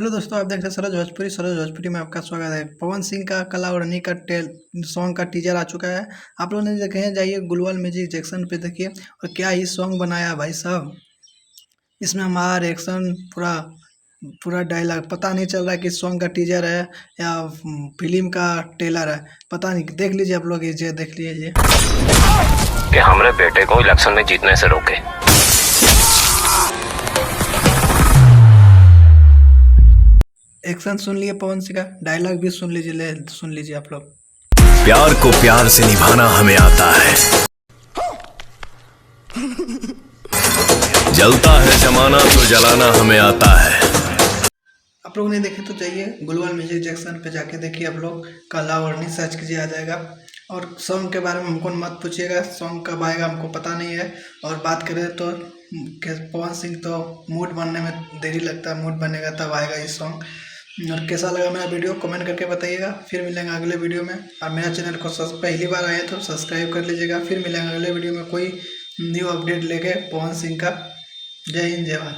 Hello दोस्तों, आप देख रहे हैं सरोज भोजपुरी में आपका स्वागत है। पवन सिंह का कला और का टेल सॉन्ग का टीजर आ चुका है। आप लोगों ने देखे हैं, जाइए ग्लोबल म्यूजिक जैक्सन पे देखिए। और क्या ही सॉन्ग बनाया है भाई साहब। इसमें हमारा रिएक्शन पूरा पूरा डायलॉग पता नहीं चल रहा है कि सॉन्ग का टीजर है या फिल्म का ट्रेलर है। पता नहीं, देख लीजिए आप लोग, ये देख लीजिए कि हमारे बेटे को इलेक्शन में जीतने से रोके। एक्शन सुन लिए, पवन सिंह का डायलॉग भी सुन लीजिए आप लोग। प्यार को प्यार से निभाना हमें आता है, जलता है जमाना तो जलाना हमें आता है। आप लोग ने देखे तो जाइए ग्लोबल म्यूजिक जैक्सन पे जाके देखिए आप लोग। कला और सर्च कीजिए, आ जाएगा। और सॉन्ग के बारे में हमको मत पूछिएगा, सॉन्ग कब आएगा हमको पता नहीं है। और बात करें तो पवन सिंह तो मूड बनने में देरी लगता है, मूड बनेगा तब आएगा ये सॉन्ग। और कैसा लगा मेरा वीडियो कमेंट करके बताइएगा। फिर मिलेंगे अगले वीडियो में। और मेरा चैनल को पहली बार आए तो सब्सक्राइब कर लीजिएगा। फिर मिलेंगे अगले वीडियो में कोई न्यू अपडेट लेके पवन सिंह का। जय हिंद, जय भारत।